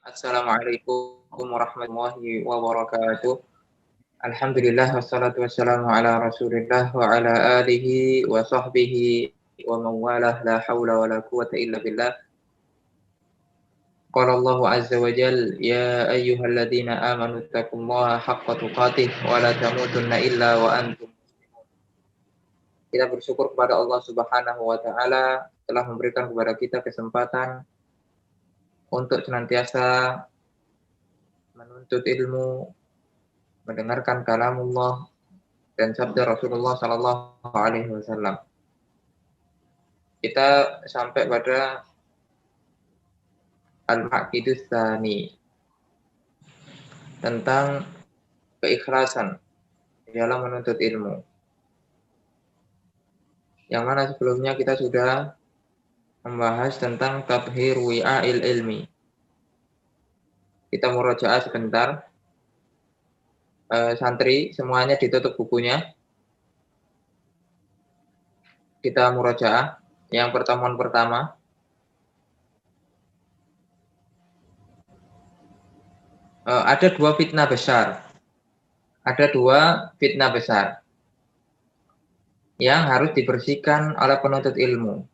Assalamualaikum warahmatullahi wabarakatuh. Alhamdulillah wassalatu wassalamu ala Rasulillah wa ala alihi wa sahbihi wa mawalah la haula wa la quwata illa billah. Qala Allah azza wa jal ya ayyuhalladzina amanu taqullaha haqqa tuqatih wa la tamutunna illa wa antum. Kita bersyukur kepada Allah Subhanahu wa taala telah memberikan kepada kita kesempatan untuk senantiasa menuntut ilmu, mendengarkan kalamullah dan sabda Rasulullah Sallallahu Alaihi Wasallam. Kita sampai pada Al-Maqidus Tsani tentang keikhlasan dalam menuntut ilmu. Yang mana sebelumnya kita sudah membahas tentang tathhir wi'a'il ilmi. Kita murojaah sebentar. Santri semuanya ditutup bukunya. Kita murojaah yang pertemuan pertama. Ada dua fitnah besar. Ada dua fitnah besar yang harus dibersihkan oleh penuntut ilmu.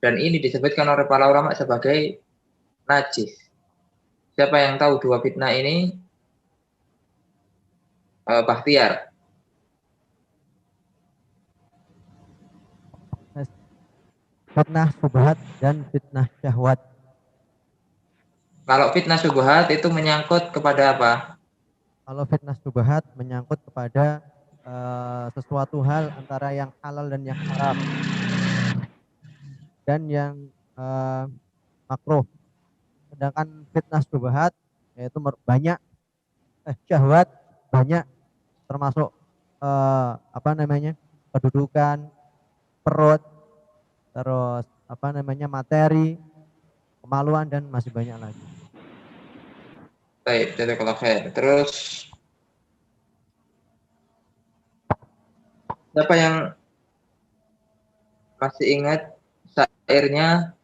Dan ini disebutkan oleh para ulama sebagai najis. Siapa yang tahu dua fitnah ini? Bahtiar. Fitnah syubhat dan fitnah syahwat. Kalau fitnah syubhat itu menyangkut kepada apa? Kalau fitnah syubhat menyangkut kepada sesuatu hal antara yang halal dan yang haram dan yang makruh. Sedangkan fitnah syubhat yaitu banyak syahwat banyak, termasuk kedudukan, perut, terus materi, kemaluan, dan masih banyak lagi. Baik, jazakallahu khair. Terus siapa yang masih ingat syairnya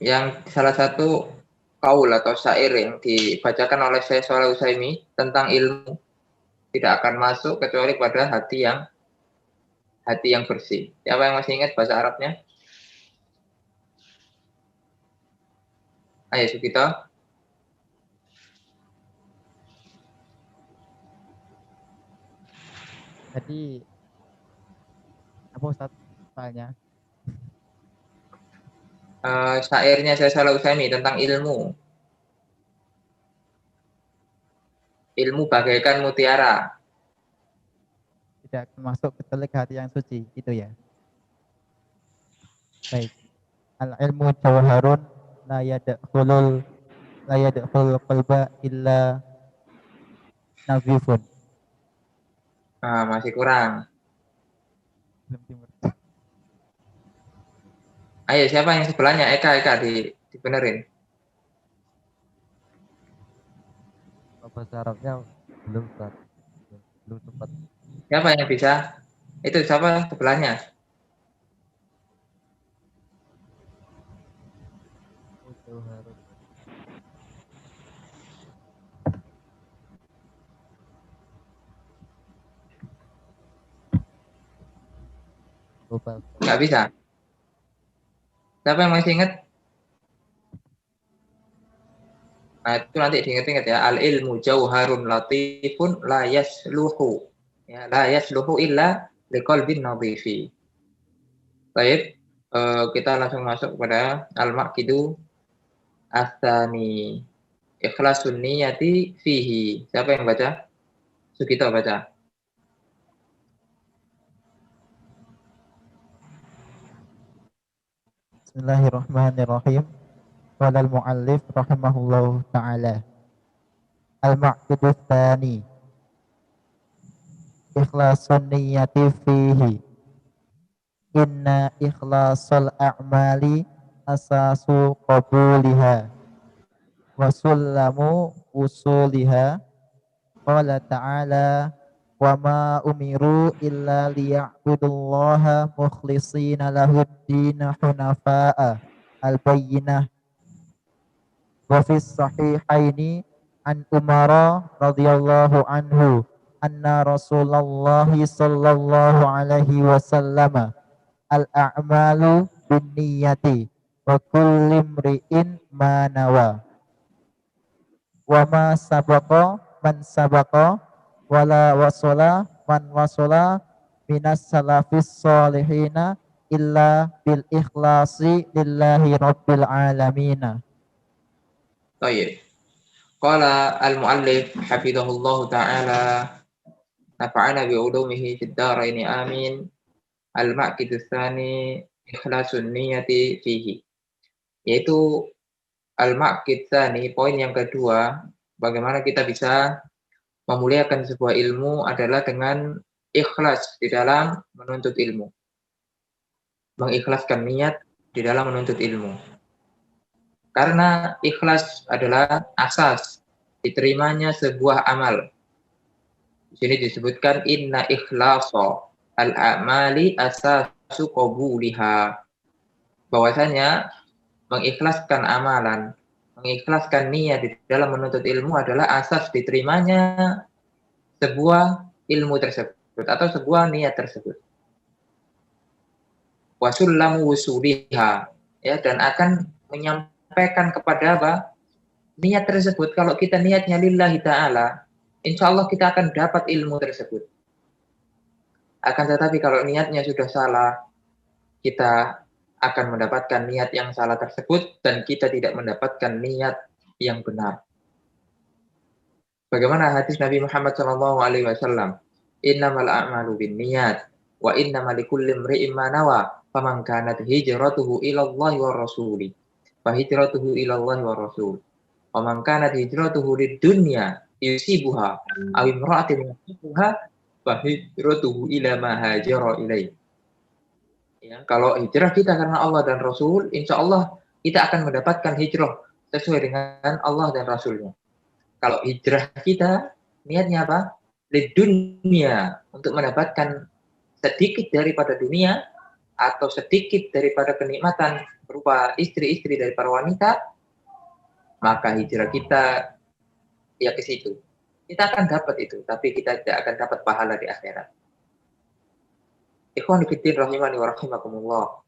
yang salah satu kaul atau syair yang dibacakan oleh Syekh Shalih Utsaimin tentang ilmu tidak akan masuk kecuali pada hati yang bersih. Siapa yang masih ingat bahasa Arabnya? Ayo Sukito. Jadi apa Ustaz soalnya? Syairnya Syekh Shalih Utsaimin tentang ilmu. Ilmu bagaikan mutiara. Tidak masuk ke telik hati yang suci, itu ya. Baik. Al-ilmu jawharun la yadkhulul qalba illa nazifun. Masih kurang. Belum timur. Ayo siapa yang sebelahnya? Eka dibenerin. Bahasa Arabnya belum Ustaz. Belum sempat. Siapa yang bisa? Itu siapa sebelahnya? Jawharun. Nggak bisa. Siapa yang masih ingat? Nah, itu nanti diingat-ingat ya. Al ilmu jauharun latifun la yasluhu. Ya, la yasluhu illa liqalbin nadhifi. Baik, kita langsung masuk kepada al-maqidu Ats-Tsani. Ikhlasun niyati fihi. Siapa yang baca? Sugito baca. Bismillahirrahmanirrahim. Qala al-muallif rahimahullahu ta'ala. Al-ma'qidu tsani. Ikhlasun niyyati fihi. Inna ikhlasal a'mali asasu qabuliha wa sullamu usuliha. Qala ta'ala wa ma umiru illa liya'budullaha mukhlishina lahud-din hunafa'a. Al-Bayyinah wa fis sahihaini an Umar radhiyallahu anhu anna Rasulullah sallallahu alaihi wasallam al-a'malu binniyati wa kulli imri'in ma nawa wa ma sabaqa man sabaqa wala wasala man wasala minas salafis solihina illa bil ikhlasi lillahi rabbil alamina. Baik. Qala al-muallif hafizahullahu taala nafa'ana bi ulumihi fid dharain amin. Al-ma'qid tsani ikhlasun niyati fihi. Yaitu al-ma'qid tsani, poin yang kedua, bagaimana kita bisa memuliakan sebuah ilmu adalah dengan ikhlas di dalam menuntut ilmu. Mengikhlaskan niat di dalam menuntut ilmu. Karena ikhlas adalah asas diterimanya sebuah amal. Di sini disebutkan inna ikhlasa al-a'mali asasu qabuliha. Bahwasanya mengikhlaskan amalan, mengikhlaskan niat di dalam menuntut ilmu adalah asas diterimanya sebuah ilmu tersebut atau sebuah niat tersebut. Wasullamu wusuliha, ya, dan akan menyampaikan kepada apa? Niat tersebut. Kalau kita niatnya lillahi ta'ala, insya Allah kita akan dapat ilmu tersebut. Akan tetapi kalau niatnya sudah salah, kita akan mendapatkan niat yang salah tersebut dan kita tidak mendapatkan niat yang benar. Bagaimana hadis Nabi Muhammad SAW? Innamal a'malu binniyat wa innamal likulli imri'in ma nawa faman kanat hijratuhu ila Allah wa rasuli fa hijratuhu ila Allah wa rasul wa man kanat hijratuhu lid-dunya yusibuha aw imra'atin yusibuha fa hijratuhu ila ma hajara ilaihi. Ya, kalau hijrah kita karena Allah dan Rasul, insya Allah kita akan mendapatkan hijrah sesuai dengan Allah dan Rasulnya. Kalau hijrah kita, niatnya apa? Di dunia, untuk mendapatkan sedikit daripada dunia, atau sedikit daripada kenikmatan berupa istri-istri dari para wanita, maka hijrah kita ya ke situ. Kita akan dapat itu, tapi kita tidak akan dapat pahala di akhirat. Ikhwan fillah rahimani wa rahimakumullah.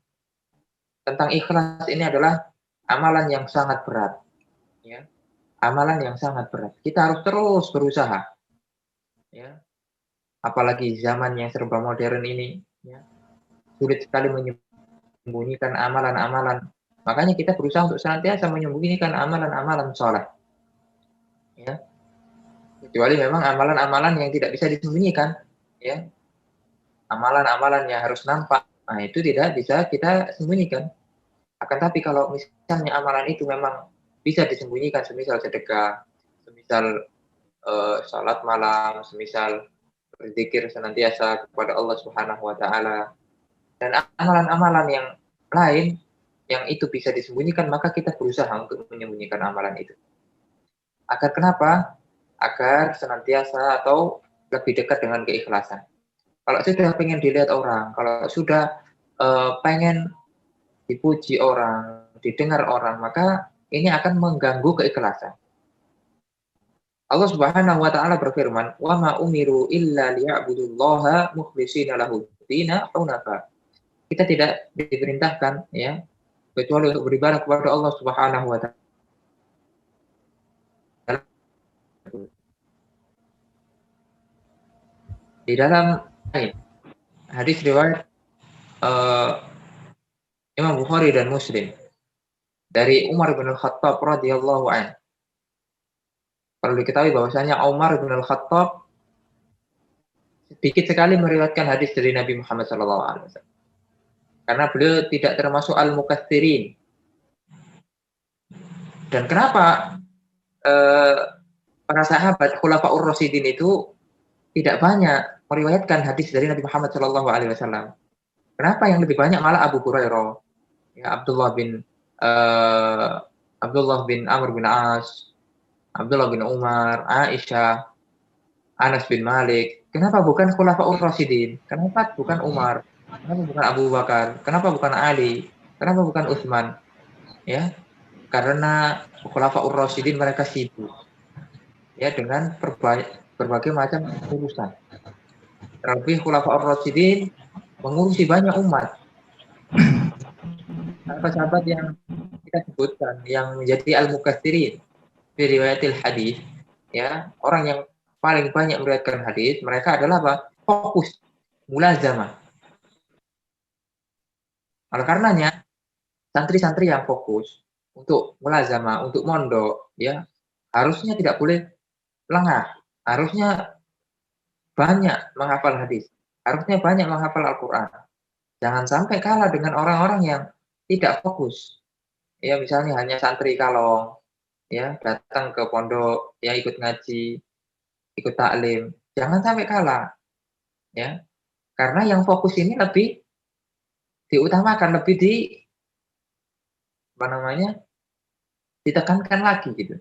Tentang ikhlas ini adalah amalan yang sangat berat. Ya. Amalan yang sangat berat. Kita harus terus berusaha. Ya. Apalagi zaman yang serba modern ini, ya. Sulit sekali menyembunyikan amalan-amalan. Makanya kita berusaha untuk senantiasa menyembunyikan amalan-amalan soleh. Ya. Kecuali memang amalan-amalan yang tidak bisa disembunyikan. Ya. Amalan-amalan yang harus nampak, nah itu tidak bisa kita sembunyikan. Akan tapi kalau misalnya amalan itu memang bisa disembunyikan, semisal sedekah, semisal salat malam, semisal berzikir senantiasa kepada Allah Subhanahu wa taala, dan amalan-amalan yang lain yang itu bisa disembunyikan, maka kita berusaha untuk menyembunyikan amalan itu. Agar kenapa? Agar senantiasa atau lebih dekat dengan keikhlasan. Kalau sudah pengen dilihat orang, kalau sudah pengen dipuji orang, didengar orang, maka ini akan mengganggu keikhlasan. Allah Subhanahu wa taala berfirman, "Wa ma umiru illa liya'budullaha mukhlishina lahu dina hunafa." Kita tidak diperintahkan, ya, kecuali untuk beribadah kepada Allah Subhanahu wa taala. Di dalam hadis riwayat Imam Bukhari dan Muslim dari Umar bin Al-Khattab radhiyallahu anhu. Perlu diketahui bahwasanya Umar bin Al-Khattab sedikit sekali meriwayatkan hadis dari Nabi Muhammad SAW. Karena beliau tidak termasuk al-mukatsirin. Dan kenapa para sahabat Khulafaur Rasyidin itu tidak banyak meriwayatkan hadis dari Nabi Muhammad SAW? Kenapa yang lebih banyak malah Abu Hurairah, ya, Abdullah bin Amr bin As, Abdullah bin Umar, Aisyah, Anas bin Malik. Kenapa bukan Khulafaur Rasyidin? Kenapa bukan Umar? Kenapa bukan Abu Bakar? Kenapa bukan Ali? Kenapa bukan Utsman? Ya, karena Khulafaur Rasyidin mereka sibuk ya dengan berbagai macam urusan. Terlebih Khulafaur Rasyidin mengurusi banyak umat. Sahabat-sahabat yang kita sebutkan yang menjadi al-mukatsirin fi riwayatil hadis, ya, orang yang paling banyak meriwayatkan hadis, mereka adalah apa? Fokus, mulazamah. Oleh karenanya, santri-santri yang fokus untuk mulazamah, untuk mondok, ya, harusnya tidak boleh lengah, harusnya banyak menghafal hadis, harusnya banyak menghafal Al-Quran. Jangan sampai kalah dengan orang-orang yang tidak fokus. Ya, misalnya hanya santri kalong, ya, datang ke pondok, ya, ikut ngaji, ikut taklim. Jangan sampai kalah, ya. Karena yang fokus ini lebih diutamakan, lebih apa namanya, ditekankan lagi gitu.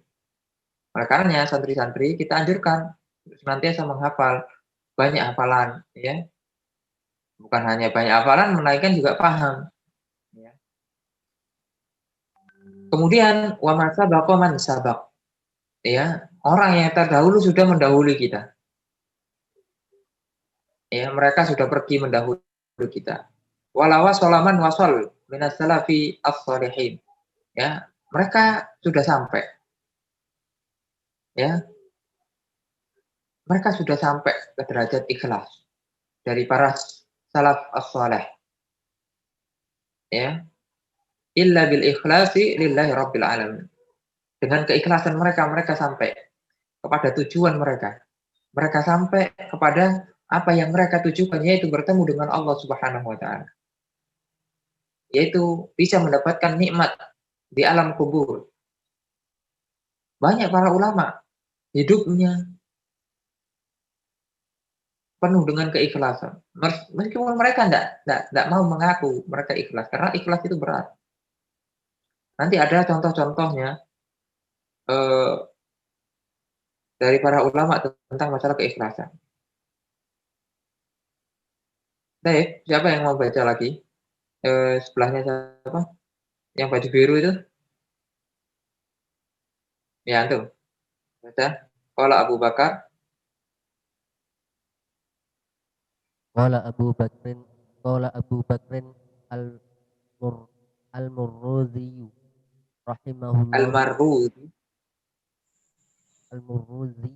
Oleh karenanya santri-santri kita anjurkan untuk senantiasa menghafal banyak hafalan, ya. Bukan hanya banyak hafalan, melainkan juga paham. Ya. Kemudian wa man sabaqa man sabaq. Ya, orang yang terdahulu sudah mendahului kita. Ya, mereka sudah pergi mendahului kita. Walawa solaman wasol minas salafi as-salihin. Ya, mereka sudah sampai. Ya, mereka sudah sampai ke derajat ikhlas dari para salaf as-salih. Ya, illa bil ikhlasi lillahi rabbil alamin. Dengan keikhlasan mereka, mereka sampai kepada tujuan mereka. Mereka sampai kepada apa yang mereka tujukan, yaitu bertemu dengan Allah Subhanahu wa Ta'ala. Yaitu bisa mendapatkan nikmat di alam kubur. Banyak para ulama hidupnya penuh dengan keikhlasan. Meskipun mereka tidak mau mengaku mereka ikhlas, karena ikhlas itu berat. Nanti ada contoh-contohnya dari para ulama tentang masalah keikhlasan. Baik, siapa yang mau baca lagi? Sebelahnya siapa? Yang baju biru itu? Ya, antum. Baca. Qala Abu Bakar. Qala Abu Bakrin al-Mur al-Murruzi rahimahullah Al-Marrudi. al-Murruzi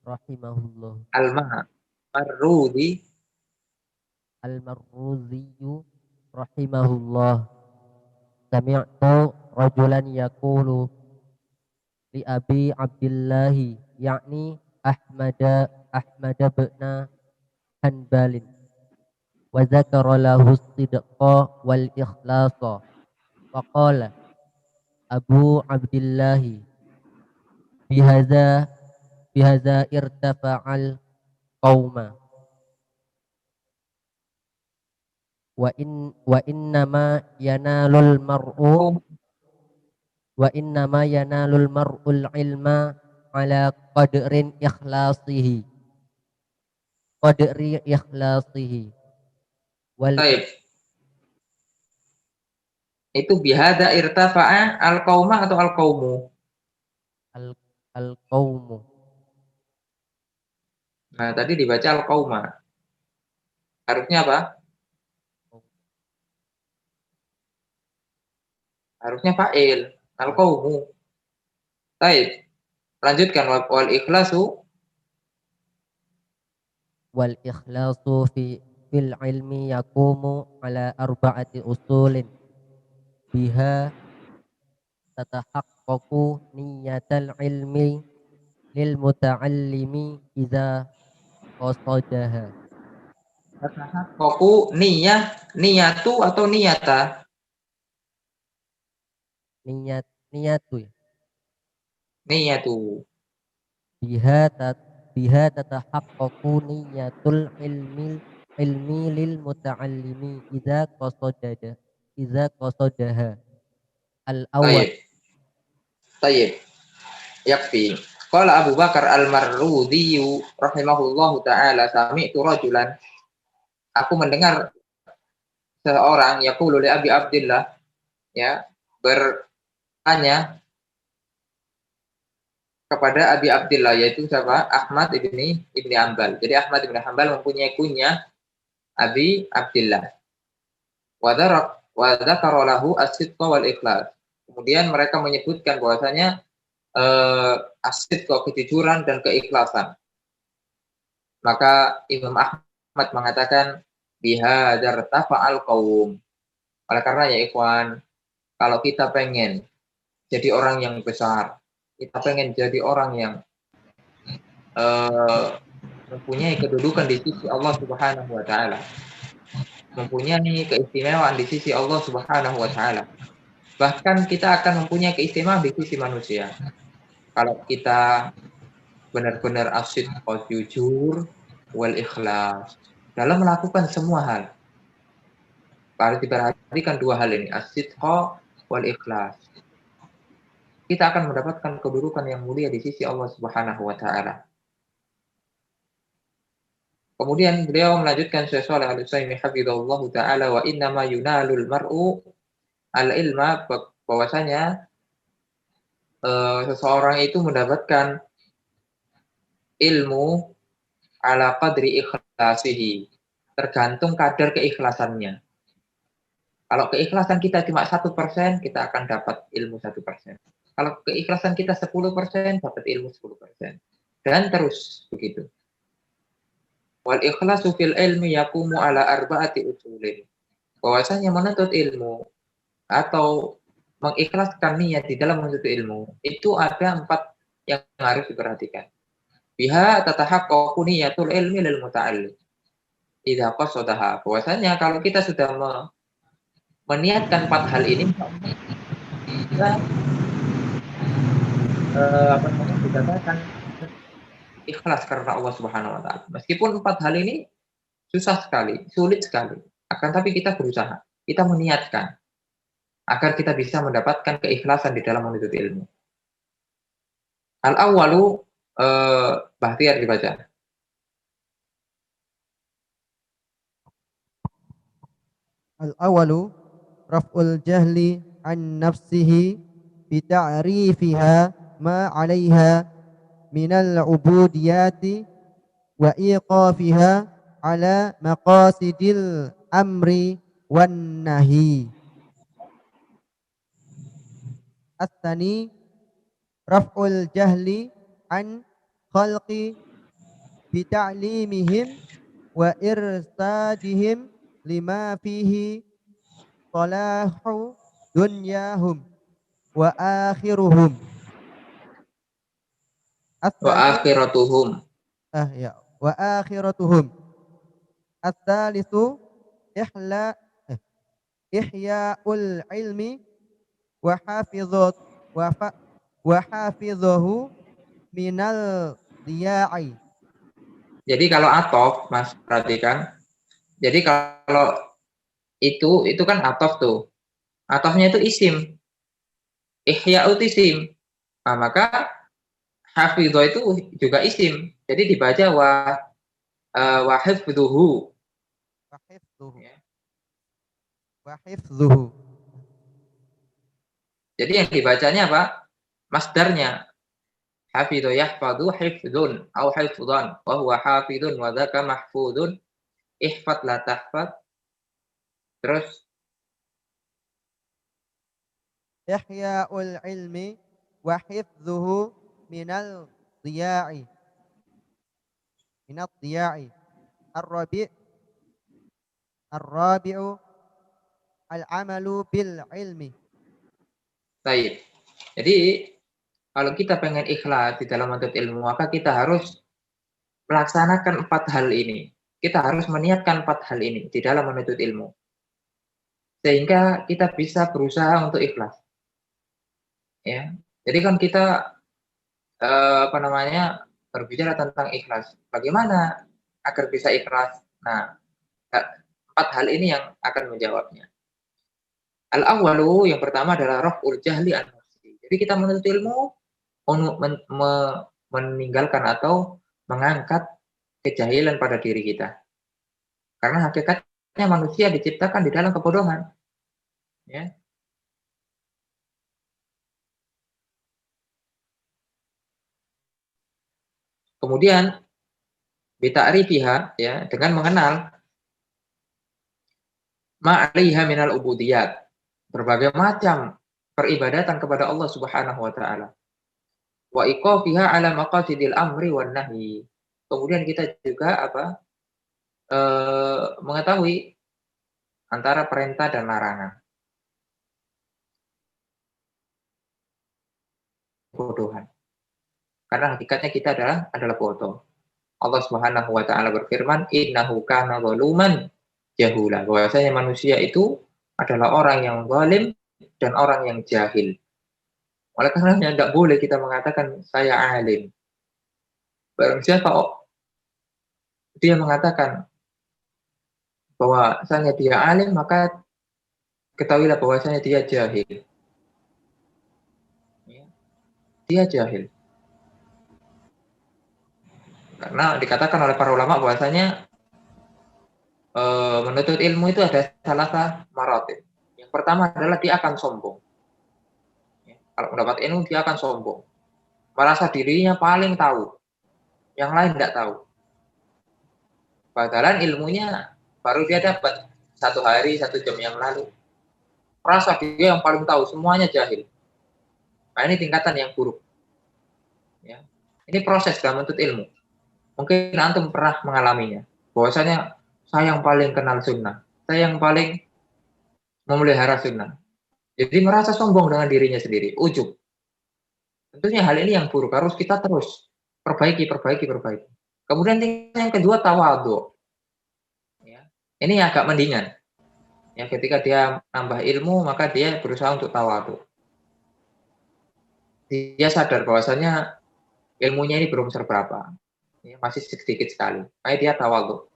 rahimahullah Al-Marrudi. al-Marruzi rahimahullah sami'tu rajulan yaqulu li Abi Abdullah yakni Ahmad bin Hanbalin wa dzakara lahu sidqa wal ikhlasa wa qala Abu Abdullah bihadza irtafa'al qauma wa innama yanalul mar'u wa innama yanalul mar'ul ilma ala qadri ikhlasihi wal Baik. Itu bihada irtafa'a al-qauma atau al-qaumu? al-qaumu. Nah, tadi dibaca al-qauma. Harusnya apa? Harusnya fa'il. Al-qaumu. Baik. Lanjutkan wal ikhlasu. Wal ikhlasu fil ilmi yaqumu ala arba'ati usulin biha tatahaqqaqu niyatal ilmi lil muta'allimi idza qasadaha. Koku niyatu atau niyata? Niyatu ya. Niyatu. Biha tatahaqqaqu niyatul ilmi lil muta'allimi idza qasadaha al awwal. Baik. Baik. Yakfi. Qala Abu Bakar al-Marrudi rahimahullahu taala sami'tu rajulan. Aku mendengar seorang yaqulu li Abi Abdullah, ya, tanya kepada Abi Abdillah, yaitu siapa? Ahmad ibni Hanbal. Jadi Ahmad ibni Hanbal mempunyai kunyah Abi Abdillah. Wa dzakara lahu as-sidqa wal ikhlas. Kemudian mereka menyebutkan bahwasanya as-sidqa, kejujuran dan keikhlasan. Maka Imam Ahmad mengatakan bihadzar tafa'al qaum. Oleh karena ya ikhwan, kalau kita pengen jadi orang yang besar, kita pengen jadi orang yang mempunyai kedudukan di sisi Allah Subhanahu wa taala, mempunyai keistimewaan di sisi Allah Subhanahu wa taala. Bahkan kita akan mempunyai keistimewaan di sisi manusia. Kalau kita benar-benar asyid jujur wal ikhlas dalam melakukan semua hal. Harus diperhatikan dua hal ini, asyid wal ikhlas. Kita akan mendapatkan kedudukan yang mulia di sisi Allah Subhanahu wa taala. Kemudian beliau melanjutkan Syekh Shalih Al-Utsaimin hafizahullahu taala, wa inna ma yunalul mar'u al-ilma, bahwasanya seseorang itu mendapatkan ilmu ala qadri ikhlasihi, tergantung kadar keikhlasannya. Kalau keikhlasan kita cuma 1%, kita akan dapat ilmu 1%. Kalau keikhlasan kita 10%, dapat ilmu 10%. Dan terus begitu. Wal ikhlasu fil ilmi yaqumu ala arba'ati usulin. Bahwasanya menuntut ilmu atau mengikhlaskan niat di dalam menuntut ilmu, itu ada 4 yang harus diperhatikan. Biha tatahaqqaqu niyatul ilmi lil muta'allim. Idza qasadaha. Bahwasanya kalau kita sudah meniatkan 4 hal ini, kita dikatakan ikhlas karena Allah Subhanahu wa taala. Meskipun 4 hal ini susah sekali, sulit sekali, akan tapi kita berusaha, kita meniatkan agar kita bisa mendapatkan keikhlasan di dalam menuntut ilmu. Al-awwalu, Bahtiar dibaca. Al-awwalu raf'ul jahli an nafsihi bi ta'rifiha ma 'alaiha minal ubudiyati wa iqafiha ala maqasidil amri wan nahi. As-tsani raf'ul jahli an khalqi bi ta'limihim wa irsadihim lima fihi salahu dunyahum wa akhiruhum. Wa akhiratuhum. Wa akhiratuhum. Ats-tsalisu ihya'ul ilmi wa hafidhahu minal diya'i. Jadi kalau atof, Mas perhatikan. Jadi kalau itu kan atof tuh. Atofnya itu isim. Ihya'u isim. Nah, maka hafidhah itu juga isim. Jadi dibaca wa hifdhuhu. Wa hifdhuhu. Jadi yang dibacanya apa? Masdarnya. Hafidhu yahfadhu hifdhun au hifdhan wa huwa hafidhun wa dzaka mahfudhun ihfad la tahfad. Terus Ihya'ul ilmi wa hifdhuhu minal diya'i. Minad diya'i. Ar-rabi'u al-amalu bil ilmi. baik. Jadi kalau kita pengen ikhlas di dalam menuntut ilmu, maka kita harus melaksanakan 4 hal ini. Kita harus meniatkan 4 hal ini di dalam menuntut ilmu. Sehingga kita bisa berusaha untuk ikhlas. Ya. Jadi kan kita berbicara tentang ikhlas. Bagaimana agar bisa ikhlas? Nah, 4 hal ini yang akan menjawabnya. Al-awwalu, yang pertama adalah raf'ul jahli an nafsi. Jadi kita menuntut ilmu meninggalkan atau mengangkat kejahilan pada diri kita. Karena hakikatnya manusia diciptakan di dalam kebodohan. Ya. Kemudian bita'rifiha, ya, dengan mengenal ma'aliha minal ubudiyat, berbagai macam peribadatan kepada Allah Subhanahu wa taala. Wa iqafiha ala maqasidil amri wan nahyi. Kemudian kita juga mengetahui antara perintah dan larangan. Bodohan. Karena hakikatnya kita adalah bodoh. Allah Subhanahu wa taala berfirman, "Innahu kana zaluman jahula." Bahwasanya manusia itu adalah orang yang zalim dan orang yang jahil. Oleh karenanya tidak boleh kita mengatakan saya alim. Barang siapa dia mengatakan bahwasanya dia alim, maka ketahuilah bahwasanya dia jahil. Dia jahil. Karena dikatakan oleh para ulama bahwasanya menuntut ilmu itu ada salah maratib. Yang pertama adalah dia akan sombong. Kalau mendapat ilmu dia akan sombong. Merasa dirinya paling tahu. Yang lain tidak tahu. Padahal ilmunya baru dia dapat 1 hari, 1 jam yang lalu. Merasa dia yang paling tahu, semuanya jahil. Nah, ini tingkatan yang buruk. Ya. Ini proses dalam menuntut ilmu. Mungkin antum pernah mengalaminya. Bahwasanya saya yang paling kenal sunnah. Saya yang paling memelihara sunnah. Jadi merasa sombong dengan dirinya sendiri. Ujub. Tentunya hal ini yang buruk. Harus kita terus perbaiki. Kemudian yang kedua, tawadhu. Ya. Ini agak mendingan. Ya, ketika dia nambah ilmu, maka dia berusaha untuk tawadhu. Dia sadar bahwasanya ilmunya ini belum seberapa. Ya, masih sedikit sekali. Makanya dia tawadhu.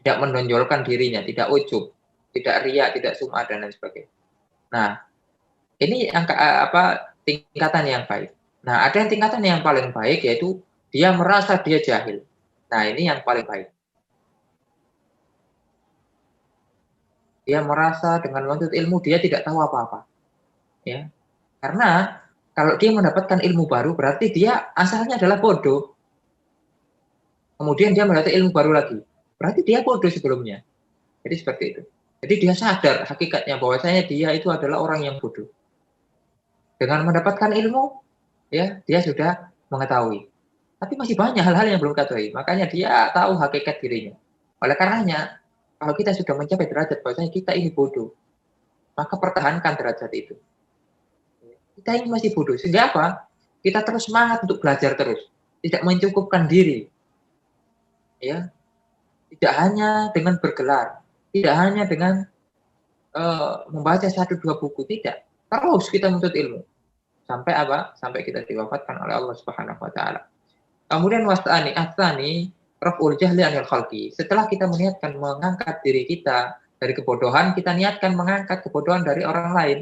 Tidak menonjolkan dirinya, tidak ujub, tidak riya, tidak sum'ah dan lain sebagainya. Nah, ini tingkatan yang baik. Nah, ada yang tingkatan yang paling baik, yaitu dia merasa dia jahil. Nah, ini yang paling baik. Dia merasa dengan menuntut ilmu dia tidak tahu apa-apa. Ya. Karena kalau dia mendapatkan ilmu baru berarti dia asalnya adalah bodoh. Kemudian dia mendapat ilmu baru lagi. Berarti dia bodoh sebelumnya. Jadi seperti itu. Jadi dia sadar hakikatnya bahwasanya dia itu adalah orang yang bodoh. Dengan mendapatkan ilmu, ya dia sudah mengetahui. Tapi masih banyak hal-hal yang belum ketahui. Makanya dia tahu hakikat dirinya. Oleh karenanya, kalau kita sudah mencapai derajat bahwasanya kita ini bodoh, maka pertahankan derajat itu. Kita ini masih bodoh. Sehingga apa? Kita terus semangat untuk belajar terus. Tidak mencukupkan diri. Ya, tidak hanya dengan bergelar, tidak hanya dengan membaca 1-2 buku, tidak. Terus kita menuntut ilmu. Sampai apa? Sampai kita diwafatkan oleh Allah Subhanahu wa taala. Kemudian asani raf'ul jahli 'anil khalqi. Setelah kita meniatkan mengangkat diri kita dari kebodohan, kita niatkan mengangkat kebodohan dari orang lain.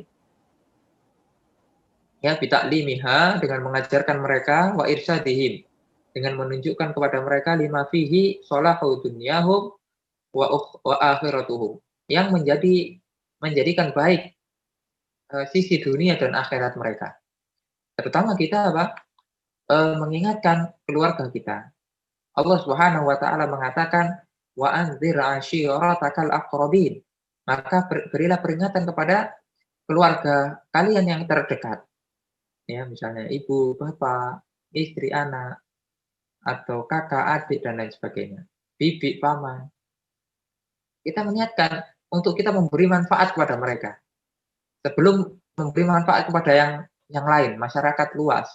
Ya, bita'limiha, dengan mengajarkan mereka, wa irsyadihim, dengan menunjukkan kepada mereka lima fihi sholahu dunyahum wa akhiratuhum, yang menjadikan baik sisi dunia dan akhirat mereka. Terutama kita mengingatkan keluarga kita. Allah Subhanahu wa taala mengatakan wa anzir ashiratakal aqrabin. Maka berilah peringatan kepada keluarga kalian yang terdekat. Ya, misalnya ibu, bapak, istri, anak, atau kakak, adik dan lain sebagainya. Bibi, paman. Kita meniatkan untuk kita memberi manfaat kepada mereka. Sebelum memberi manfaat kepada yang lain, masyarakat luas,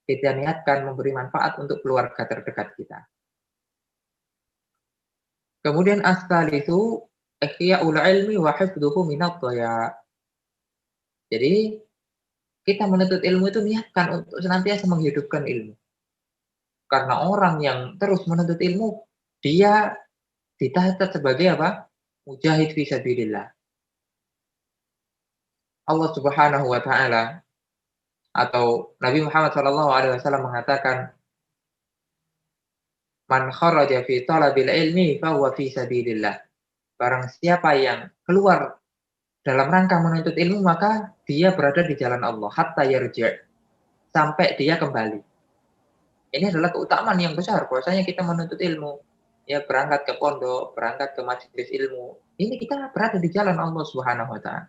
kita niatkan memberi manfaat untuk keluarga terdekat kita. Kemudian as-salisu ihya'ul ilmi wa hifdhuhu minadh dhaya. Jadi kita menuntut ilmu itu niatkan untuk senantiasa menghidupkan ilmu. Karena orang yang terus menuntut ilmu, dia dicatat sebagai apa? Mujahid fi sabilillah. Allah Subhanahu wa taala atau Nabi Muhammad SAW mengatakan, man kharaja fi talabil ilmi fa huwa fi sabilillah. Barang siapa yang keluar dalam rangka menuntut ilmu, maka dia berada di jalan Allah hatta yarji', sampai dia kembali. Ini adalah keutamaan yang besar bahwasanya kita menuntut ilmu. Ya, berangkat ke pondok, berangkat ke majelis ilmu. Ini kita berada di jalan Allah Subhanahu wa taala.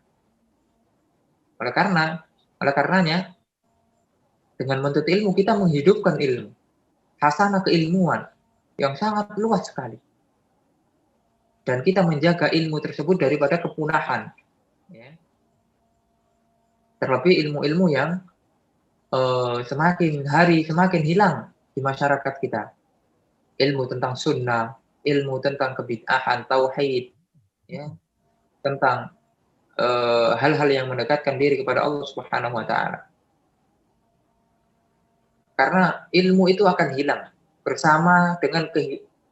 Oleh karenanya dengan menuntut ilmu kita menghidupkan ilmu. Hasanah keilmuan yang sangat luas sekali. Dan kita menjaga ilmu tersebut daripada kepunahan. Ya. Terlebih ilmu-ilmu yang semakin hari semakin hilang di masyarakat kita. Ilmu tentang sunnah, ilmu tentang kebid'ahan, tauhid, ya, tentang hal-hal yang mendekatkan diri kepada Allah Subhanahu wa taala. Karena ilmu itu akan hilang bersama dengan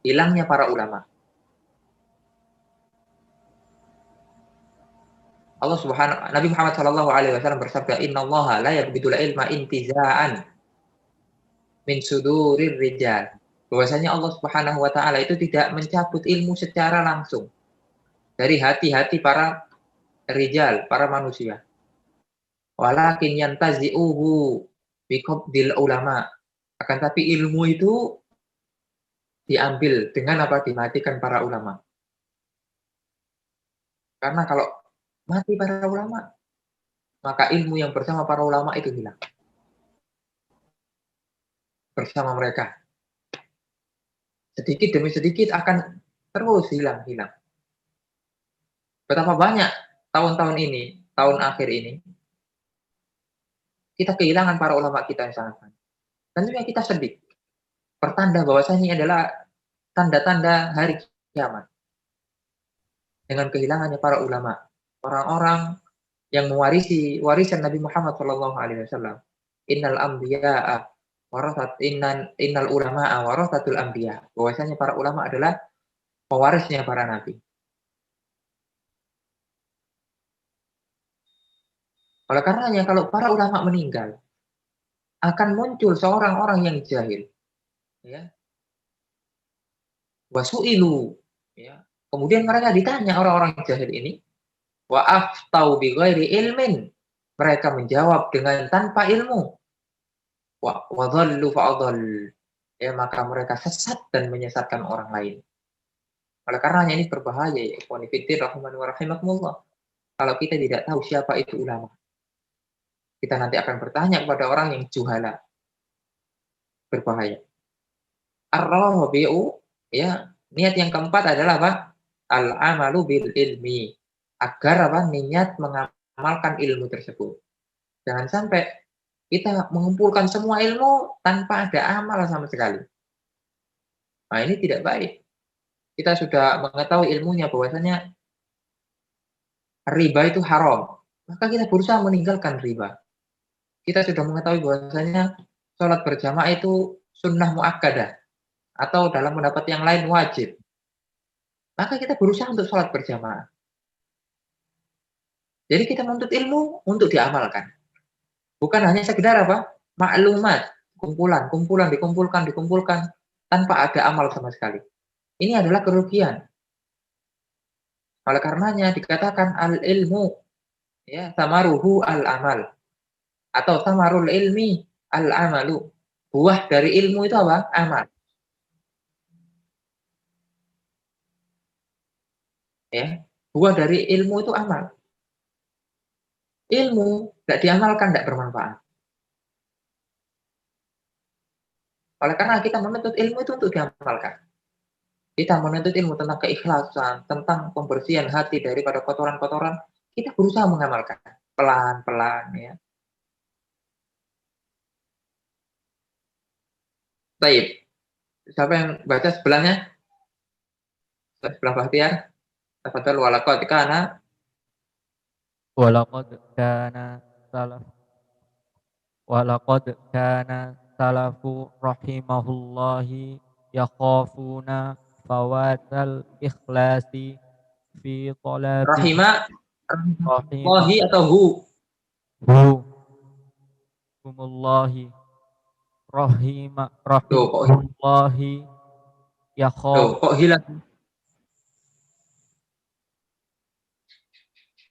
hilangnya para ulama. Nabi Muhammad sallallahu alaihi wasallam bersabda, "Innallaha la yaqbidul ilma intiza'an min sudurir rijal." Bahwasanya Allah Subhanahu wa taala itu tidak mencabut ilmu secara langsung dari hati-hati para rijal, para manusia. Walakin yantazi'uhu biqabdil ulama. Akan tapi ilmu itu diambil dengan apa? Dimatikan para ulama. Karena kalau mati para ulama, maka ilmu yang bersama para ulama itu hilang. Bersama mereka. Sedikit demi sedikit akan terus hilang. Betapa banyak tahun-tahun ini, tahun akhir ini, kita kehilangan para ulama kita yang sangat banyak. Dan juga kita sedih. Pertanda bahwasanya ini adalah tanda-tanda hari kiamat. Dengan kehilangannya para ulama. Orang-orang yang mewarisi warisan Nabi Muhammad SAW. Innal anbiya'a innal ulama'a warasatul anbiya. Bahwasanya para ulama adalah pewarisnya para nabi. Oleh karenanya kalau para ulama meninggal, akan muncul seorang orang yang jahil, ya, wasu'ilu, ya. Kemudian mereka ditanya orang-orang jahil ini, wa aftau bi ghairi ilmin, mereka menjawab dengan tanpa ilmu, wa dhallu fa'adhall, ya, maka mereka sesat dan menyesatkan orang lain. Oleh karenanya ini berbahaya, ya ikhwani fillah rahimani wa rahimakumullah. Kalau kita tidak tahu siapa itu ulama, kita nanti akan bertanya kepada orang yang juhala. Berbahaya. Ar-rabi'u, ya, niat yang keempat adalah apa? Al-amalu bil ilmi. Agar apa? Niat mengamalkan ilmu tersebut. Jangan sampai kita mengumpulkan semua ilmu tanpa ada amal sama sekali. Nah, ini tidak baik. Kita sudah mengetahui ilmunya bahwasanya riba itu haram. Maka kita berusaha meninggalkan riba. Kita sudah mengetahui bahwasanya sholat berjamaah itu sunnah muakkadah atau dalam pendapat yang lain wajib. Maka kita berusaha untuk sholat berjamaah. Jadi kita menuntut ilmu untuk diamalkan. Bukan hanya sekedar apa? Maklumat, kumpulan dikumpulkan tanpa ada amal sama sekali. Ini adalah kerugian. Oleh karenanya dikatakan al-ilmu, ya, samaruhu al-amal. Atau samarul ilmi al-amalu. Buah dari ilmu itu apa? Amal. Ya, buah dari ilmu itu amal. Ilmu tidak diamalkan tidak bermanfaat. Oleh karena kita menuntut ilmu itu untuk diamalkan. Kita menuntut ilmu tentang keikhlasan, tentang pembersihan hati daripada kotoran-kotoran, kita berusaha mengamalkan pelan-pelan, ya. Baik. Siapa yang baca sebelahnya? Sebelah Bahtiar. Tafadhal walaqad kana salaf walaqad kana salafu rahimahullahi yakhafuna fawatal ikhlasi fi talabi rahimah Wahi rahimahu atau hu? humullahi Tuh, rahimahullahi yakhaf kok hilang?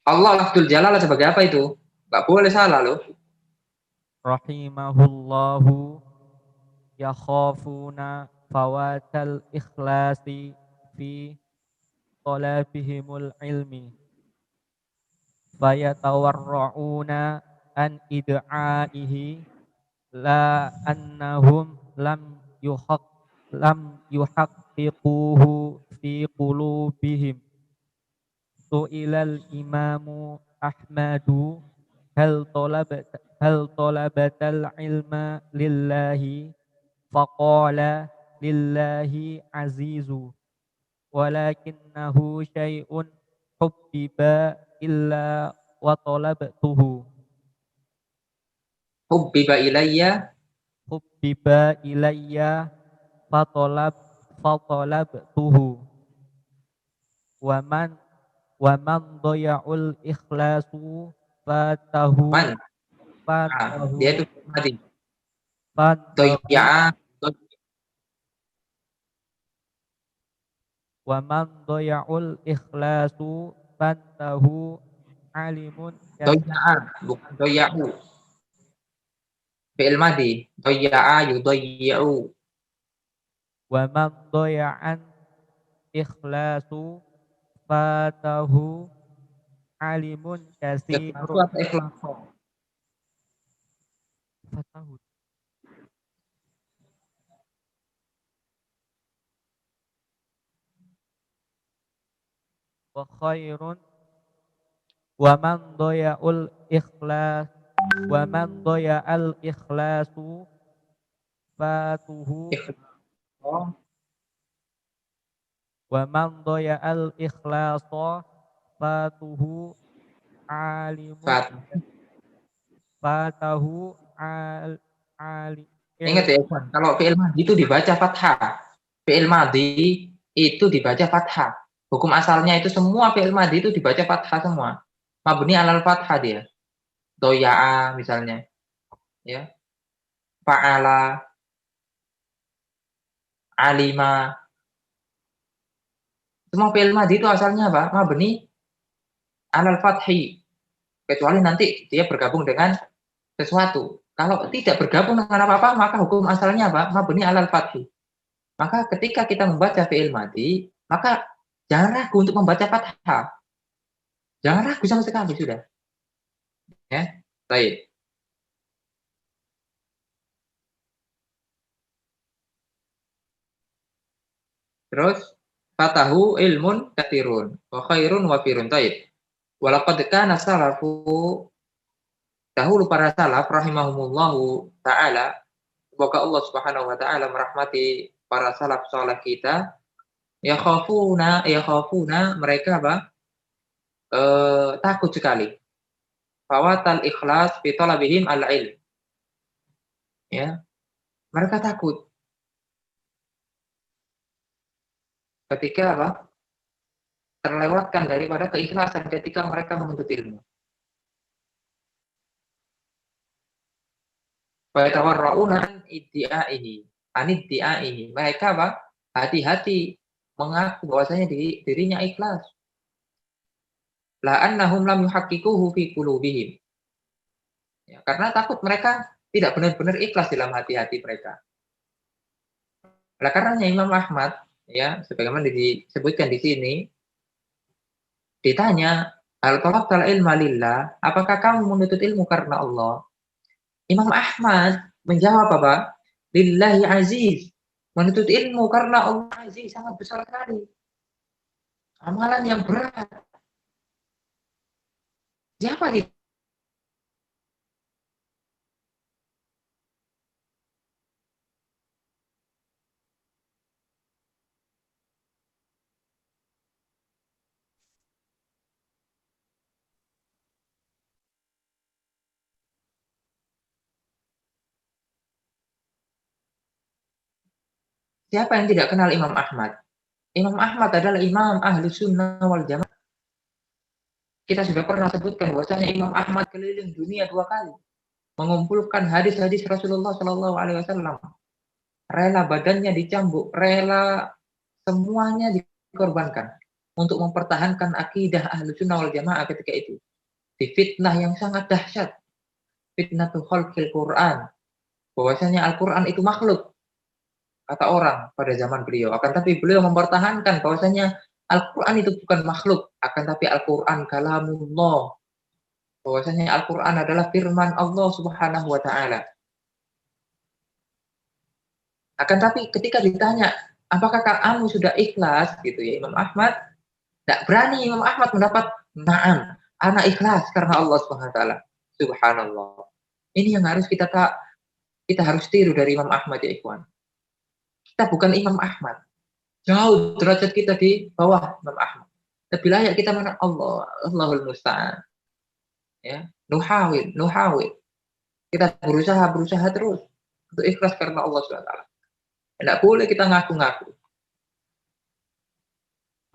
Allah lafzul jalalah sebagai apa itu? Nggak boleh salah loh. rahimahullahu yakhafuna fawatal ikhlasi fi talabihimul ilmi fayatawarra'una an id'aihi la annahum lam yuhaqqiquhu fi qulubihim. Su'ilal imamu Ahmadu hal talabatal ilma lillahi faqala lillahi azizu walakinnahu syai'un hubbiba illa wa talabtuhu. Hubbiba ilayya Hubbiba ilayya fatalabtuhu. Waman doya'ul ikhlasu man. Dia itu mati. Doya'a. Waman doya'ul ikhlasu fantahu alimun Doya'a, bukan doya'u. Fi'il madi. Doya'a yudoyya'u. Waman doya'an ikhlasu fatahu alimun kasirun. Fatahu. Wa khairun wa man doya'ul ikhlas wa man doya'al ikhlasu fatuhu wa man doya'al ikhlasa fatuhu alimun fatahu ali. Ingat ya, kalau fi'il madi itu dibaca fathah. Fi'il madi itu dibaca fathah. Hukum asalnya itu semua fi'il madi itu dibaca fathah semua. Mabni alal fathah dia. Doya'a misalnya. Ya. Fa'ala, alima. Semua fi'il madi itu asalnya apa? Mabni alal fathi. Kecuali nanti dia bergabung dengan sesuatu. Kalau tidak bergabung dengan apa-apa, maka hukum asalnya apa? Mabni alal fathi. Maka ketika kita membaca fi'il madi, maka jangan ragu untuk membaca fathah. Jangan ragu sama sekali sudah. Ya, baik. Terus fatahu ilmun katsirun wa khairun wafirun. Baik. Walaqad kana salafu, dahulu para salaf rahimahumullahu taala, semoga Allah Subhanahu wa taala merahmati para salaf saleh kita, yakhafuna mereka apa? Takut sekali. Fawatal ikhlas fi talabihim al-ilm. Ya. Mereka takut ketika apa? Terlewatkan daripada keikhlasan ketika mereka menuntut ilmu. Fayatawarrauna aniddiaihi. Mereka apa? Hati-hati mengaku bahwasanya dirinya ikhlas. La annahum lam yuhaqqiquhu fi qulubihim. Ya, karena takut mereka tidak benar-benar ikhlas dalam hati-hati mereka. Oleh karenanya Imam Ahmad, ya, sebagaimana disebutkan di sini, ditanya, hal talabtal ilma lillah, apakah kamu menuntut ilmu karena Allah? Imam Ahmad menjawab apa? Lillahi aziz. Menuntut ilmu karena Allah aziz, sangat besar sekali. Amalan yang berat. Siapa itu? Siapa yang tidak kenal Imam Ahmad? Imam Ahmad adalah imam ahli sunnah wal jamaah. Kita sudah pernah sebutkan bahwasanya Imam Ahmad keliling dunia 2 kali, mengumpulkan hadis-hadis Rasulullah Shallallahu Alaihi Wasallam. Rela badannya dicambuk, rela semuanya dikorbankan untuk mempertahankan akidah ahli sunnah wal jamaah ketika itu. Di fitnah yang sangat dahsyat, fitnatul khalqil Quran, bahwasanya Al-Quran itu makhluk. kata orang pada zaman beliau. Akan tapi beliau mempertahankan bahwasanya Al-Quran itu bukan makhluk, akan tapi Al-Quran kalamullah. Bahwasanya Al-Quran adalah firman Allah Subhanahu wa Ta'ala. Akan tapi ketika ditanya, apakah kamu sudah ikhlas gitu ya Imam Ahmad? Tidak berani Imam Ahmad mendapat na'am, anak ikhlas karena Allah Subhanahu wa Ta'ala. Subhanallah. Ini yang harus kita harus tiru dari Imam Ahmad ya ikhwan. Kita bukan Imam Ahmad. Jauh derajat kita di bawah Imam Ahmad. Lebih layak kita mana Allah, Allahul Musta'an. Ya, nuhawil. Kita berusaha terus untuk ikhlas karena Allah Subhanahu wa Ta'ala. Tidak boleh kita ngaku-ngaku.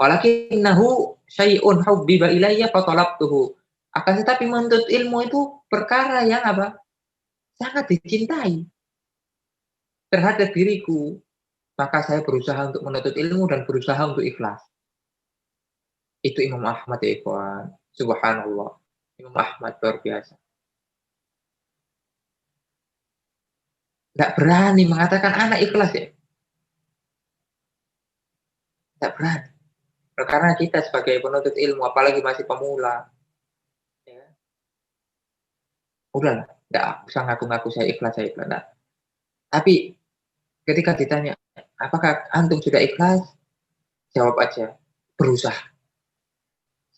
Walakinnahu syai'un hubbiba ilayya fatalabtuhu. Akan tetapi menuntut ilmu itu perkara yang apa? Sangat dicintai terhadap diriku. Maka saya berusaha untuk menuntut ilmu dan berusaha untuk ikhlas. Itu Imam Ahmad ya ikhwan. Subhanallah. Imam Ahmad luar biasa. Tidak berani mengatakan anak ikhlas ya. Tidak berani. Karena kita sebagai penuntut ilmu, apalagi masih pemula, ya, udahlah, tidak usah ngaku-ngaku saya ikhlas. Nah. Tapi ketika ditanya, apakah antum sudah ikhlas? Jawab aja, berusaha.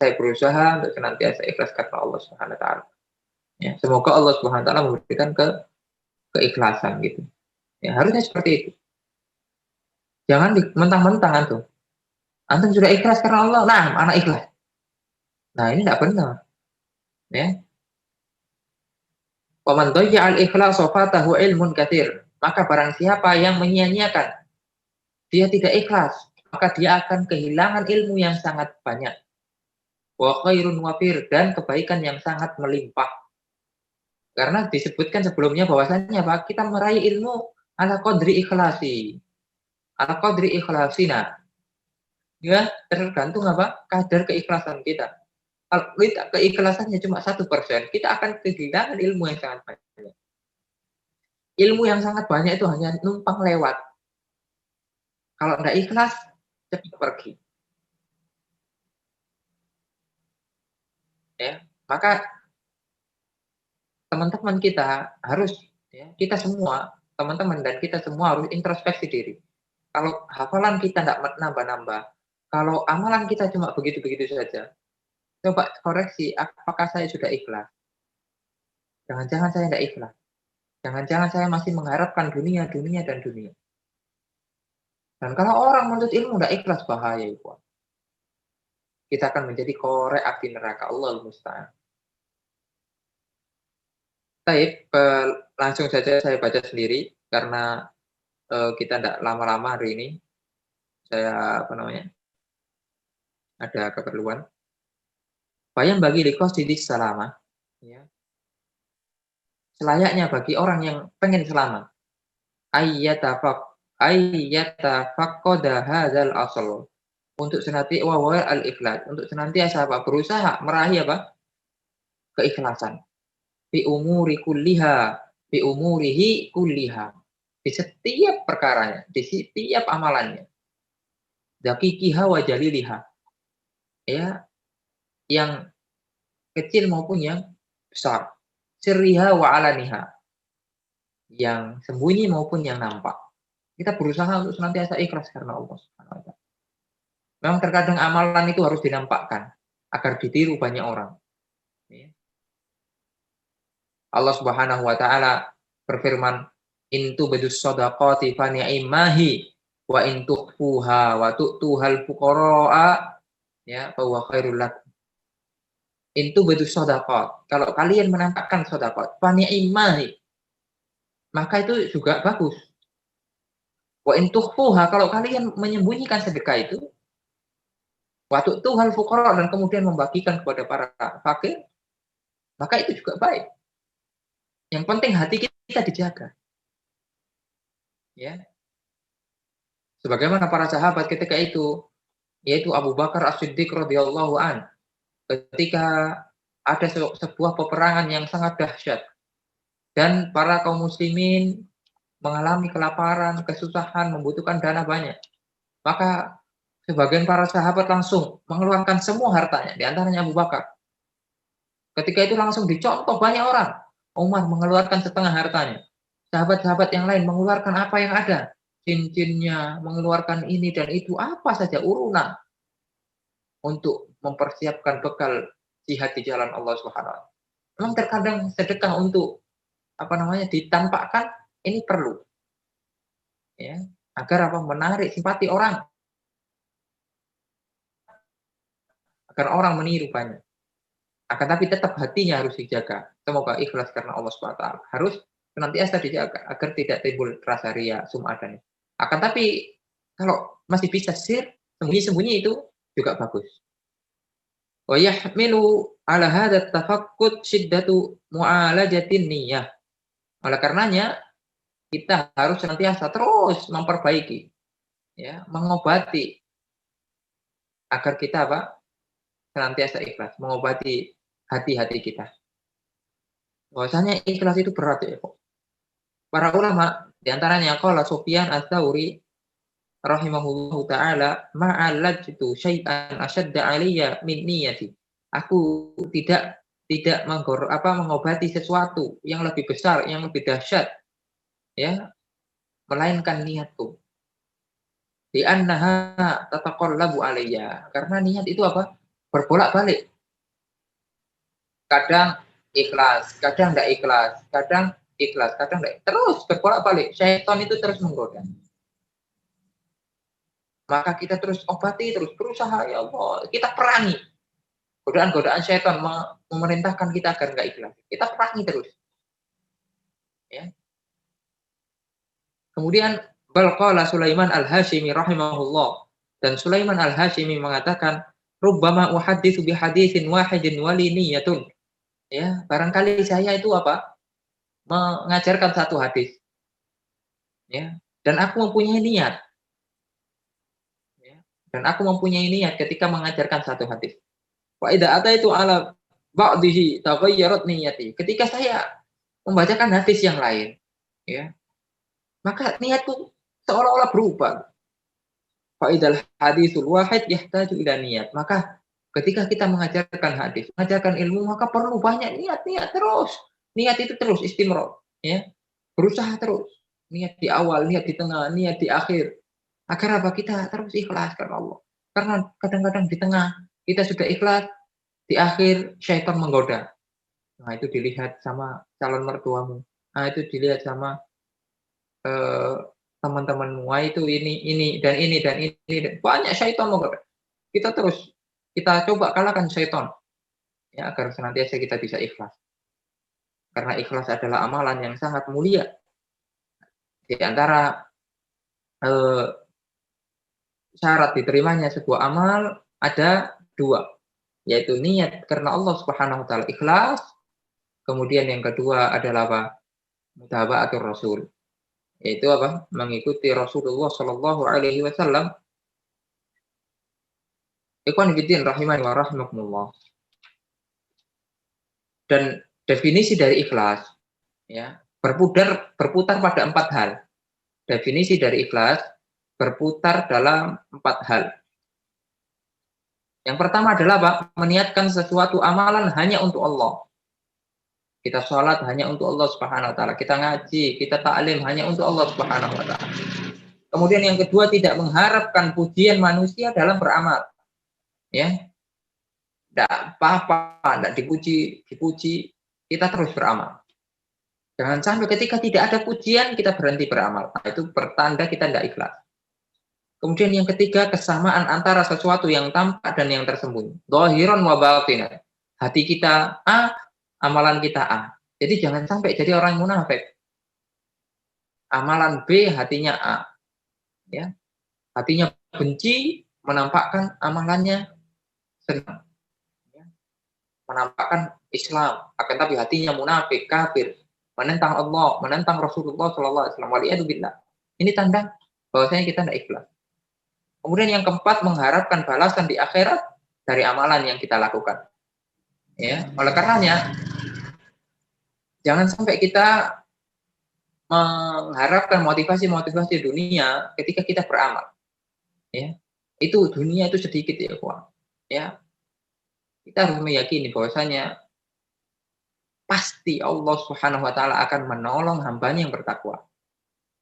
Saya berusaha untuk senantiasa ikhlas karena Allah Subhanahu wa Ta'ala. Ya, semoga Allah Subhanahu wa Ta'ala memberikan keikhlasan gitu. Ya, harusnya seperti itu. Jangan mentang-mentang antum. Antum sudah ikhlas karena Allah, nah, anak ikhlas. Nah, ini tidak benar. Ya. Wa man dhayya al-ikhlas fatahu ilmun katsir. Maka barang siapa yang menyia-nyiakan, dia tidak ikhlas, maka dia akan kehilangan ilmu yang sangat banyak. Wa khairun wafir, dan kebaikan yang sangat melimpah. Karena disebutkan sebelumnya bahwasanya Pak, kita meraih ilmu ala qadri ikhlasi. Ala qadri ikhlasina. Ya, tergantung apa? Kadar keikhlasan kita. Kalau kita keikhlasannya cuma 1%, kita akan kehilangan ilmu yang sangat banyak. Ilmu yang sangat banyak itu hanya numpang lewat. Kalau tidak ikhlas, cepat pergi. Ya, maka teman-teman kita harus, ya, kita semua, teman-teman dan kita semua harus introspeksi diri. Kalau hafalan kita tidak nambah-nambah, kalau amalan kita cuma begitu-begitu saja, coba koreksi, apakah saya sudah ikhlas? Jangan-jangan saya tidak ikhlas. Jangan-jangan saya masih mengharapkan dunia. Dan kalau orang menuntut ilmu tidak ikhlas, bahaya itu. Kita akan menjadi korek api neraka. Allahul Musta'an. Baik, langsung saja saya baca sendiri karena kita tidak lama-lama hari ini. Saya ada keperluan. Bayang bagi likos didik selama, ya. Selayaknya bagi orang yang pengen selamat, ayyatafaqqada hadzal asl, untuk senantiasa wawal al-ikhlas, untuk senantiasa berusaha meraih keikhlasan. Bi umurihi kulliha, di setiap perkaranya, di setiap amalannya. Daqiqiha wa jaliliha, ya, yang kecil maupun yang besar. Sirriha wa alaniha, yang sembunyi maupun yang nampak. Kita berusaha untuk senantiasa ikhlas karena Allah Subhanahu wa Ta'ala. Memang terkadang amalan itu harus dinampakkan agar ditiru banyak orang. Allah Subhanahu wa Ta'ala berfirman, "In tubdus shadaqati fa ni'mahi wa in tukhfuha wa tu'tuhal fuqara'a ya fa huwa khairul lakum." In tubdus shadaqat, kalau kalian menampakkan sedekah, fa ni'mahi, maka itu juga bagus. Wa in tukhfuha, kalau kalian menyembunyikan sedekah itu, wa tu'tuhal fuqara, dan kemudian membagikan kepada para fakir, maka itu juga baik. Yang penting hati kita dijaga. Ya. Sebagaimana para sahabat ketika itu, yaitu Abu Bakar As-Siddiq radhiyallahu an, ketika ada sebuah peperangan yang sangat dahsyat dan para kaum muslimin mengalami kelaparan, kesusahan, membutuhkan dana banyak. Maka sebagian para sahabat langsung mengeluarkan semua hartanya, di antaranya Abu Bakar. Ketika itu langsung dicontoh banyak orang. Umar mengeluarkan setengah hartanya. Sahabat-sahabat yang lain mengeluarkan apa yang ada. Cincinnya, mengeluarkan ini dan itu, apa saja urunan untuk mempersiapkan bekal jihad di jalan Allah Subhanahu wa taala. Memang terkadang sedekah untuk ditampakkan ini perlu, ya, agar menarik simpati orang, agar orang meniru banyak. Akan tapi tetap hatinya harus dijaga. Semoga ikhlas karena Allah Subhanahu wa taala. Harus senantiasa dijaga agar tidak timbul rasa ria, sum'ah dan. Akan tapi kalau masih bisa sembunyi-sembunyi itu juga bagus. Wa yahmilu ala hadha tafaqqud syiddatu mu'alajatin niyyah. Oleh karenanya kita harus senantiasa terus memperbaiki, ya, mengobati agar kita senantiasa ikhlas, mengobati hati-hati kita. Bahwasanya ikhlas itu berat ya. Para ulama diantaranya qala Sufyan ats-Tsauri rahimahullahu taala ma'alajtu syai'an asyadda 'alayya min niyyati. Aku tidak mengobati sesuatu yang lebih besar, yang lebih dahsyat, ya, melainkan niatku. Di annaha tataqallabu 'alayya. Karena niat itu berbolak-balik. Kadang ikhlas, kadang enggak ikhlas, kadang ikhlas, kadang enggak. Terus berbolak-balik. Syaitan itu terus menggoda. Maka kita terus obati, terus berusaha, ya Allah, kita perangi. Godaan-godaan syaitan memerintahkan kita agar enggak ikhlas. Kita perangi terus. Ya. Kemudian bal qala Sulaiman Al-Hashimi rahimahullah. Dan Sulaiman Al-Hashimi mengatakan, rubbama uhadditsu bi haditsin wahidin wali niyatun. Ya, barangkali saya itu mengajarkan satu hadis. Ya, dan aku mempunyai niat. Ya, dan aku mempunyai niat ketika mengajarkan satu hadis. Wa idza ataitu ala ba'dihi taghayyarat niyati. Ketika saya membacakan hadis yang lain, ya, maka niatku seolah-olah berubah. Fa idzal hadisul wahid yahtaju ila niyat. Maka ketika kita mengajarkan hadis, mengajarkan ilmu, maka perlu banyak niat terus. Niat itu terus istimrar, ya. Berusaha terus. Niat di awal, niat di tengah, niat di akhir. Agar kita terus ikhlas karena Allah. Karena kadang-kadang di tengah kita sudah ikhlas, di akhir syaitan menggoda. Nah, itu dilihat sama calon mertuamu. Nah, itu dilihat sama teman-temanmu. Wah, itu ini dan ini dan ini. Banyak syaitan menggoda. Kita coba kalahkan syaitan, ya, agar senantiasa kita bisa ikhlas. Karena ikhlas adalah amalan yang sangat mulia. Di antara syarat diterimanya sebuah amal ada dua, yaitu niat karena Allah Subhanahu wa taala, ikhlas. Kemudian yang kedua adalah mutaba'atur Rasul, yaitu mengikuti Rasulullah Shallallahu alaihi wasallam. Ikhwan fillah rahimani wa rahimakumullah. Dan definisi dari ikhlas, ya, berputar pada 4 hal. Definisi dari ikhlas berputar dalam 4 hal. Yang pertama adalah meniatkan sesuatu amalan hanya untuk Allah. Kita sholat hanya untuk Allah Subhanahu wa taala. Kita ngaji, kita ta'lim hanya untuk Allah Subhanahu wa taala. Kemudian yang kedua, tidak mengharapkan pujian manusia dalam beramal. Ya. Tidak apa-apa, tidak dipuji, kita terus beramal. Jangan sampai ketika tidak ada pujian, kita berhenti beramal. Nah, itu pertanda kita tidak ikhlas. Kemudian yang ketiga, kesamaan antara sesuatu yang tampak dan yang tersembunyi. Dhahiran wa batinan. Hati kita A, amalan kita A. Jadi jangan sampai jadi orang munafik. Amalan B, hatinya A. Ya. Hatinya benci, menampakkan amalannya senang. Ya. Menampakkan Islam, akan tapi hatinya munafik, kafir, menentang Allah, menentang Rasulullah sallallahu alaihi wasallam. Waliyadzubillah. Ini tanda bahwasanya kita tidak ikhlas. Kemudian yang keempat, mengharapkan balasan di akhirat dari amalan yang kita lakukan. Ya, oleh karenanya jangan sampai kita mengharapkan motivasi-motivasi dunia ketika kita beramal. Ya, itu dunia itu sedikit ya, kawan. Ya, kita harus meyakini bahwasanya pasti Allah Subhanahu wa taala akan menolong hambanya yang bertakwa.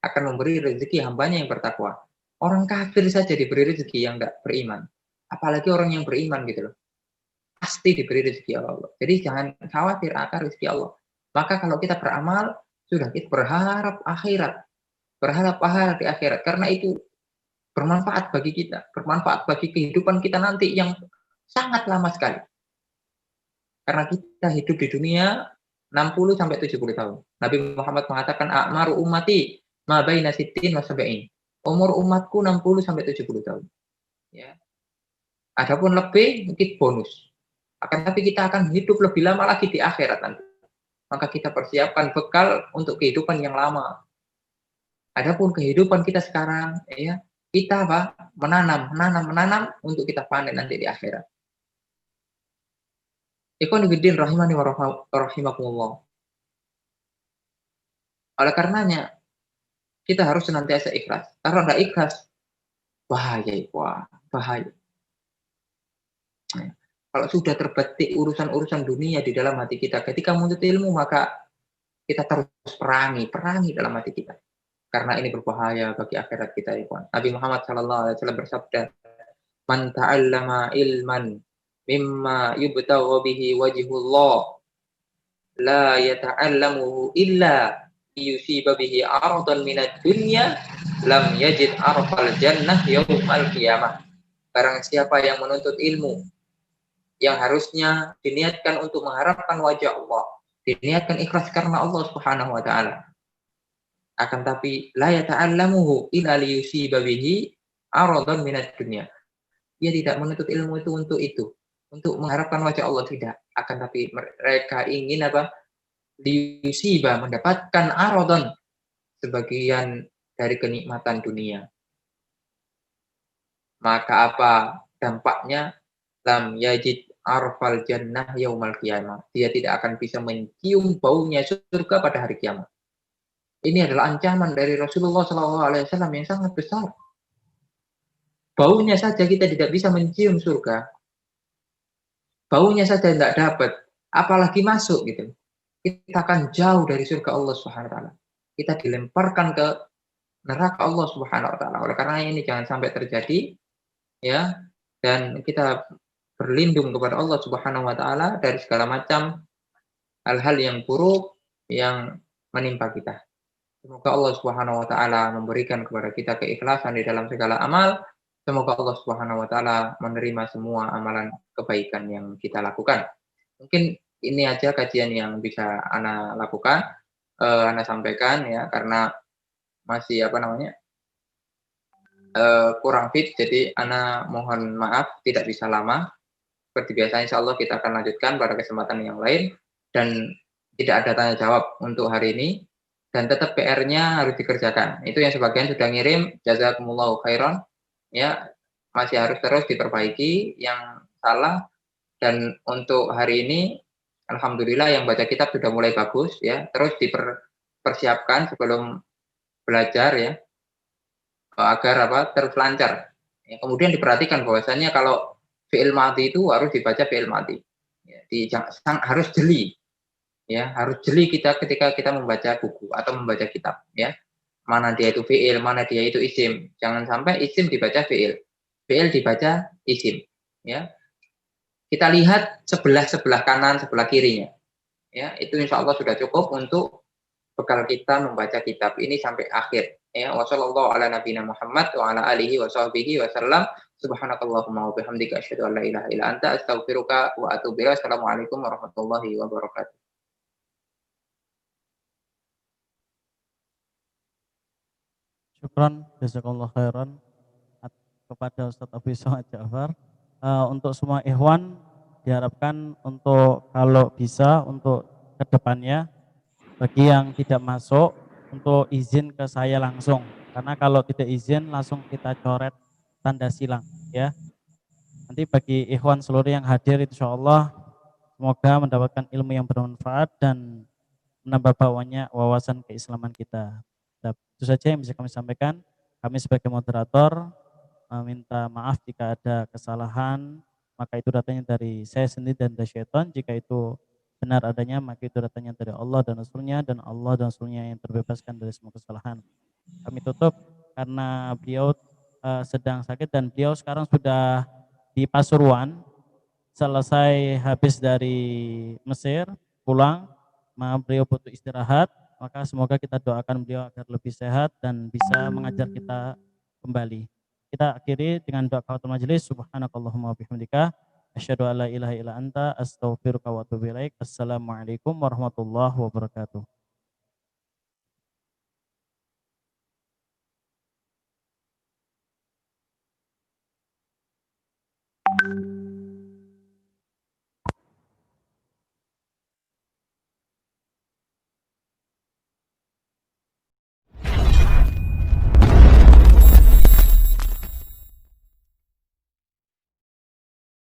Akan memberi rezeki hambanya yang bertakwa. Orang kafir saja diberi rezeki yang tidak beriman. Apalagi orang yang beriman gitu loh. Pasti diberi rezeki Allah. Jadi jangan khawatir akan rezeki Allah. Maka kalau kita beramal, sudah kita berharap akhirat. Berharap pahala di akhirat. Karena itu bermanfaat bagi kita. Bermanfaat bagi kehidupan kita nanti yang sangat lama sekali. Karena kita hidup di dunia 60 sampai 70 tahun. Nabi Muhammad mengatakan a'maru ummati ma baina sittin wa sab'in. Umur umatku 60 sampai 70 tahun. Ya. Adapun lebih mungkin bonus. Akan tapi kita akan hidup lebih lama lagi di akhirat nanti. Maka kita persiapkan bekal untuk kehidupan yang lama. Adapun kehidupan kita sekarang, ya, kita apa? Menanam untuk kita panen nanti di akhirat. Ikhwan fillah rahimani wa rahimakumullah. Oleh karenanya kita harus senantiasa ikhlas. Kalau tidak ikhlas, bahaya, bahaya. Kalau sudah terbetik urusan-urusan dunia di dalam hati kita, ketika menuntut ilmu maka kita terus perangi dalam hati kita. Karena ini berbahaya bagi akhirat kita, ikhwan. Nabi Muhammad SAW bersabda, "Man ta'allama ilman mimma yubtagha bihi wajhullah la yata'allamuhu illa yusiba bihi aradan minad dunya lam yajid arfal jannah yaumal qiyamah." Barang siapa yang menuntut ilmu yang harusnya diniatkan untuk mengharapkan wajah Allah, diniatkan ikhlas karena Allah Subhanahu wa taala. Akan tapi la yata'allamuhu illa liyusiba bihi aradan minad dunya. Dia tidak menuntut ilmu itu untuk mengharapkan wajah Allah, tidak. Akan tapi mereka ingin apa? Liyusiba, mendapatkan aradan, sebagian dari kenikmatan dunia. Maka apa dampaknya? Lam yajid arfal jannah yaumal qiyamah. Dia tidak akan bisa mencium baunya surga pada hari kiamat. Ini adalah ancaman dari Rasulullah SAW yang sangat besar. Baunya saja kita tidak bisa mencium surga. Baunya saja tidak dapat, apalagi masuk gitu. Kita akan jauh dari surga Allah Subhanahu wa taala. Kita dilemparkan ke neraka Allah Subhanahu wa taala. Oleh karena ini jangan sampai terjadi, ya. Dan kita berlindung kepada Allah Subhanahu wa taala dari segala macam hal-hal yang buruk yang menimpa kita. Semoga Allah Subhanahu wa taala memberikan kepada kita keikhlasan di dalam segala amal. Semoga Allah Subhanahu wa taala menerima semua amalan kebaikan yang kita lakukan. Mungkin ini aja kajian yang bisa Ana lakukan, Ana sampaikan ya, karena masih kurang fit, jadi Ana mohon maaf tidak bisa lama. Seperti biasa insya Allah kita akan lanjutkan pada kesempatan yang lain, dan tidak ada tanya jawab untuk hari ini, dan tetap PR-nya harus dikerjakan. Itu yang sebagian sudah ngirim, jazakumullahu khairan, ya, masih harus terus diperbaiki yang salah. Dan untuk hari ini alhamdulillah yang baca kitab sudah mulai bagus ya, terus dipersiapkan sebelum belajar ya, agar terus lancar. Ya, kemudian diperhatikan bahwasanya kalau fi'il madhi itu harus dibaca fi'il madhi. Ya, harus jeli. Ya, harus jeli kita ketika kita membaca buku atau membaca kitab ya. Mana dia itu fi'il, mana dia itu isim. Jangan sampai isim dibaca fi'il. Fi'il dibaca isim ya. Kita lihat sebelah kanan, sebelah kirinya. Ya, itu insya Allah sudah cukup untuk bekal kita membaca kitab ini sampai akhir. Ya, wassallallahu ala nabiyina Muhammad wa ala alihi wa sahbihi wa sallam. Subhanakallahumma wa bihamdika asyhadu an la ilaha illa anta astaghfiruka wa atubu ilaik. Assalamualaikum warahmatullahi wabarakatuh. Syukran, jazakallah khairan kepada Ustadz Abu Ishaq Ja'far. Untuk semua ikhwan diharapkan untuk kalau bisa untuk kedepannya bagi yang tidak masuk untuk izin ke saya langsung, karena kalau tidak izin langsung kita coret tanda silang ya. Nanti bagi ikhwan seluruh yang hadir insya Allah semoga mendapatkan ilmu yang bermanfaat dan menambah bawahnya wawasan keislaman kita. Nah, itu saja yang bisa kami sampaikan. Kami sebagai moderator minta maaf jika ada kesalahan, maka itu datanya dari saya sendiri dan dari syaitan. Jika itu benar adanya, maka itu datanya dari Allah dan Rasulnya, dan Allah dan Rasulnya yang terbebaskan dari semua kesalahan. Kami tutup karena beliau sedang sakit dan beliau sekarang sudah di Pasuruan, selesai habis dari Mesir, pulang, beliau butuh istirahat, maka semoga kita doakan beliau agar lebih sehat dan bisa mengajar kita kembali. Kita akhiri dengan doa kafatul majelis. Subhanakallahumma wabihamdika asyhadu an la ilaha illa anta astaghfiruka wa atubu ilaik. Assalamualaikum warahmatullahi wabarakatuh.